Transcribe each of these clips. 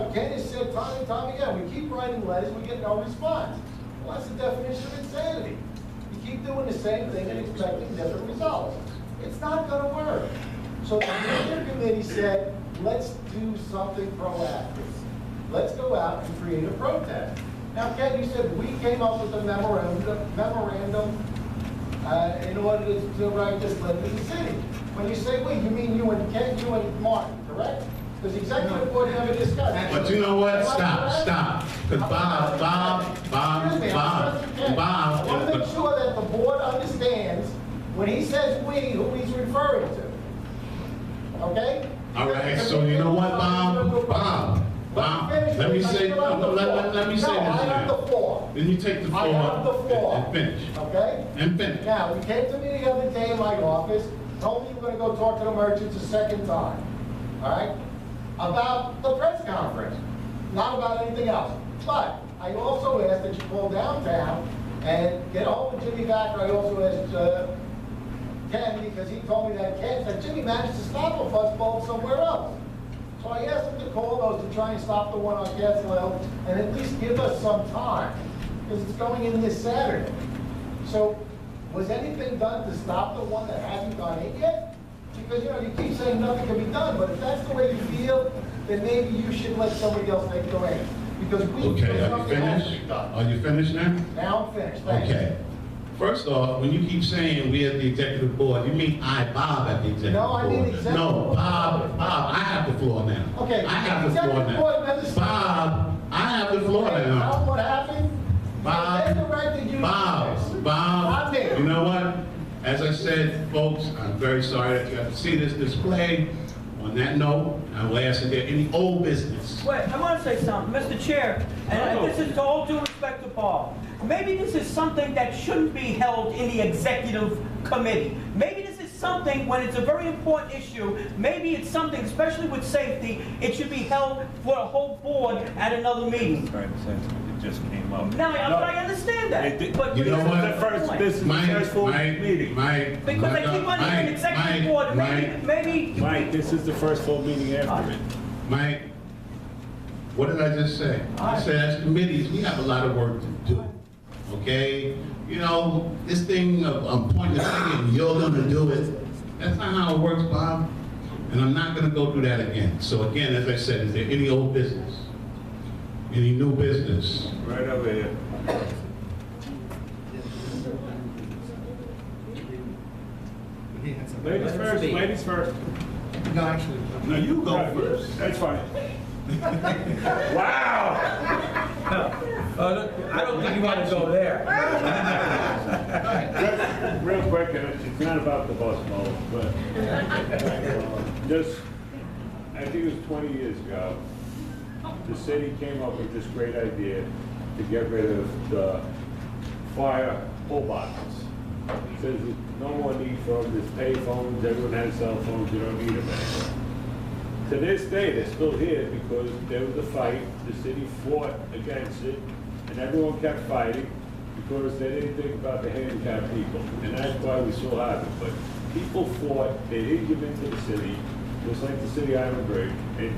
know, Ken has said time and time again, we keep writing letters, we get no response. Well, that's the definition of insanity. You keep doing the same thing and expecting different results. It's not gonna work. So the Media Committee said, let's do something proactive. Let's go out and create a protest. Now, Ken, you said we came up with a memorandum in order to write this letter to the city. When you say we, you mean you and Ken, you and Martin, correct? Because the executive board never discussed. But you know what? Stop. Because Bob. I want to make sure that the board understands when he says we, who he's referring to. Okay? All right, so you know what, Bob, let me say this. I have the floor. Then you take the floor. I have the floor. And finish. Okay? And finish. Now, you came to me the other day in my office, told me you were going to go talk to the merchants a second time. All right? About the press conference, not about anything else. But I also asked that you call downtown and get a hold of Jimmy Backer. I also asked Ken, because he told me that Jimmy managed to stop a bus bulb somewhere else. So I asked him to call those to try and stop the one on Castle Hill and at least give us some time, because it's going in this Saturday. So was anything done to stop the one that hasn't gone in yet? Because, you know, you keep saying nothing can be done, but if that's the way you feel, then maybe you should let somebody else take the reins. Because we Okay, feel are you something has to be finished? done. Are you finished now? Now I'm finished, thank you. Okay. First off, when you keep saying we at the executive board, you mean Bob, at the executive board. No, I mean executive No, board. Bob, I have the floor now. Okay, I have the floor executive board members- now. Bob, I have the floor Tell now. them what happened. Bob, They have the right to use this. Bob, Not me. you know what? As I said, folks, I'm very sorry that you have to see this display. On that note, I will ask if there any old business. Wait, I want to say something, Mr. Chair, and this is to all due respect to Bob. Maybe this is something that shouldn't be held in the executive committee. Maybe this is something, when it's a very important issue, maybe it's something, especially with safety, it should be held for the whole board at another meeting. Right, since it just came up. Now, but I understand that, but You know what? This is the first full meeting. Mike, because I keep on an executive board, maybe. Mike, this is the first full meeting after it. Mike, what did I just say? I said as committees, we have a lot of work to do, okay? You know, this thing of pointing the finger and you're gonna do it, that's not how it works, Bob. And I'm not gonna go through that again. So again, as I said, is there any old business? Any new business? Right over here. Ladies first, ladies first. No, actually. No, you go Right, first. That's fine. Wow! I don't think you want to go there. Real quick, and it's not about the bus mode, but just, I think it was 20 years ago, the city came up with this great idea to get rid of the fire pull boxes. Says there's no more need for them, there's pay phones, everyone has cell phones, you don't need them anymore. To this day, they're still here because there was a fight, the city fought against it, and everyone kept fighting because they didn't think about the handicapped people, and that's why we still have it. But people fought, they didn't give in to the city, just like the city island break, and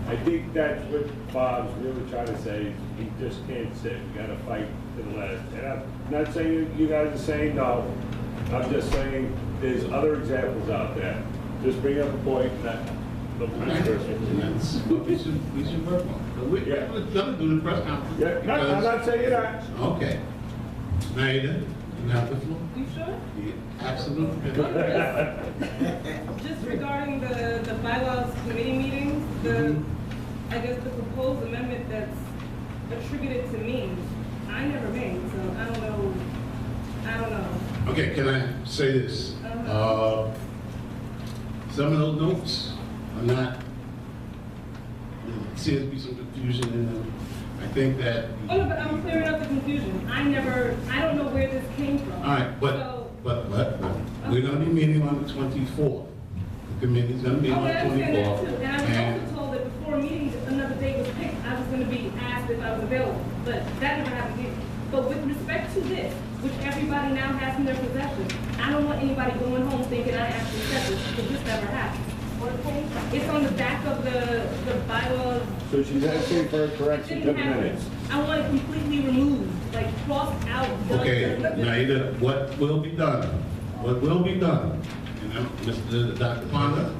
I think that's what Bob's really trying to say, he just can't sit, we gotta fight to the last. And I'm not saying you guys are saying no, I'm just saying there's other examples out there. Just bring up a point that the police person. And that's what we should work on. But we're gonna do the press conference. Yeah, no, I'm not saying that. Okay. Maida, you have the floor. You sure? Yeah, absolutely. Just regarding the bylaws committee meetings, I guess the proposed amendment that's attributed to me, I never made, so I don't know. Okay, can I say this? Some of those notes are not, there seems to be some confusion in them. I think that. Oh, no, but I'm clearing up the confusion. I don't know where this came from. All right, but we're gonna be meeting on the 24th. The committee's gonna be on the Okay, I understand that 24th. too. And I was also told that before meeting, another date was picked, I was gonna be asked if I was available, but that never happened here. But with respect to this, which everybody now has in their possession, I don't want anybody going home thinking I actually said this, because this never happened. It's on the back of the bylaws So she's asking for a correction to the Didn't happen. minutes. I want it completely removed, like crossed out. done, Okay, done, done. Naida, what will be done? What will be done? You know, Mr. Dr. Ponda,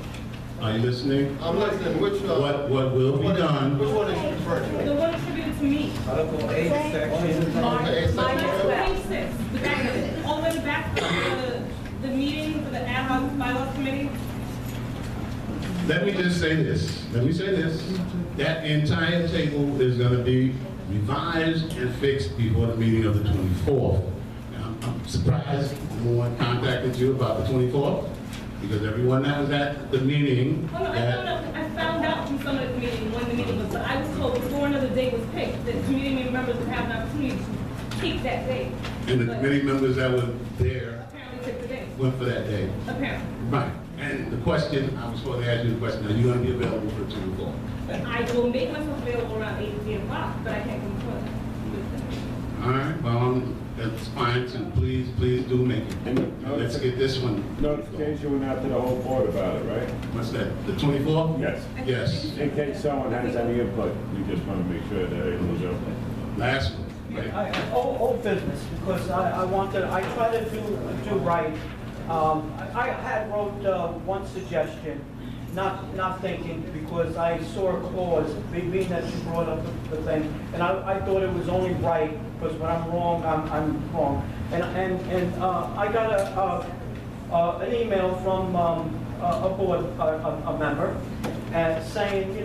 are you listening? I'm listening, which, What will be done? which one is you referring to? The one attributed to me. Article 8, section. Okay, it's March like- 26th, the back of it, all the way back to the meeting for the ad hoc bylaws committee. Let me just say this, that entire table is gonna be revised and fixed before the meeting of the 24th. Now, I'm surprised no one contacted you about the 24th, because everyone that was at the meeting, Oh, no, I found out from some of the committee when the meeting was, but I was told before another day was picked, that committee members would have an opportunity to pick that day. and the But committee members that were there Apparently took the day, went for that day. apparently. Right, and the question, I was supposed to ask you the question, are you gonna be available for 2 o'clock? I will make myself available around 8 to 10 o'clock, but I can't come before that. All right, well, that's fine, so please do make And it. Let's get this one. Notification went out to the whole board about it, right? What's that, the 24th? Yes. Yes, In case someone has any input, we just want to make sure that everyone's okay. last one. Right. Old business, because I try to do right. I had wrote one suggestion, not thinking, because I saw a clause, being that you brought up the thing, and I thought it was only right, because when I'm wrong, I'm wrong. And I got an email from a board, a member, saying,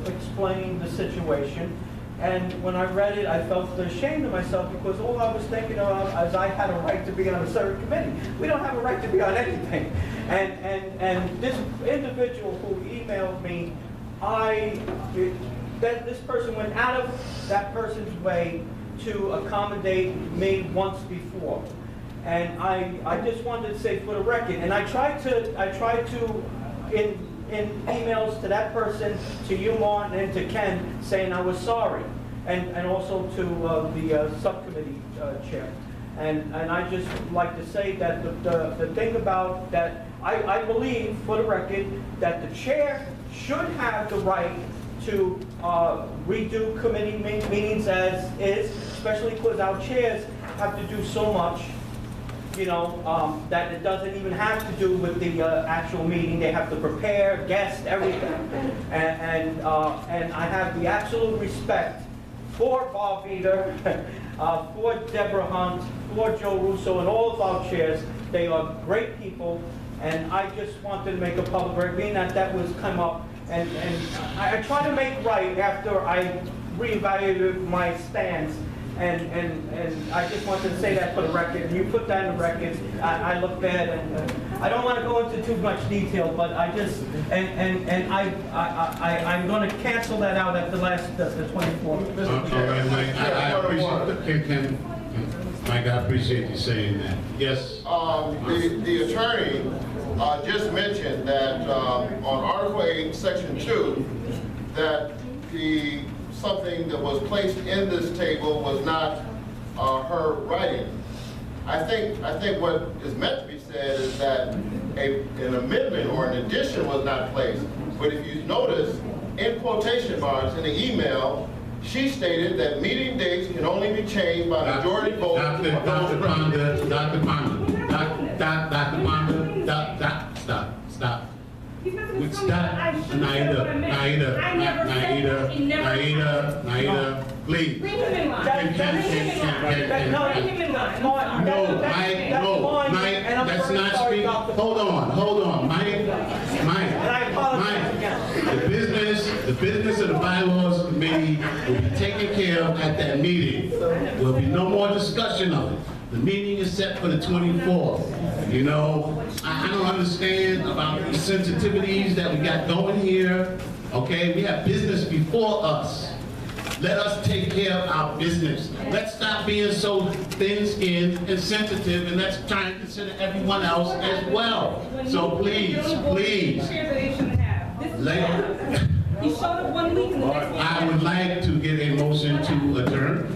explaining the situation. And when I read it, I felt ashamed of myself, because all I was thinking of is I had a right to be on a certain committee. We don't have a right to be on anything. And this individual who emailed me, this person went out of that person's way to accommodate me once before. And I just wanted to say for the record, and I tried to in emails to that person, to you, Martin, and to Ken, saying I was sorry, and also to the subcommittee chair. And I just like to say that the thing about that, I believe, for the record, that the chair should have the right to redo committee meetings as is, especially because our chairs have to do so much, that it doesn't even have to do with the actual meeting. They have to prepare, guests, everything. And I have the absolute respect for Bob Eder, for Deborah Hunt, for Joe Russo, and all of our chairs. They are great people, and I just wanted to make a public record, being that was come up, and I try to make right after I reevaluated my stance. And I just wanted to say that for the record. You put that in the record. I look bad, and I don't want to go into too much detail, but I just I'm going to cancel that out at the 24th. All right, Mike, Mike, I appreciate you saying that. Yes? The attorney just mentioned that on Article 8, Section 2, that something that was placed in this table was not her writing. I think what is meant to be said is that an amendment or an addition was not placed. But if you notice, in quotation marks in the email, she stated that meeting dates can only be changed by majority vote. Dr. Ponda, stop. Naida, please. Bring him in line. No, Mike, that's not speaking. Hold on, Mike. The business of the bylaws committee will be taken care of at that meeting. There'll be no more discussion of it. The meeting is set for the 24th. I don't understand about the sensitivities that we got going here. Okay, we have business before us. Let us take care of our business. Let's stop being so thin-skinned and sensitive, and let's try and consider everyone else as well. So please. He showed up 1 week and the next week. I would like to get a motion to adjourn.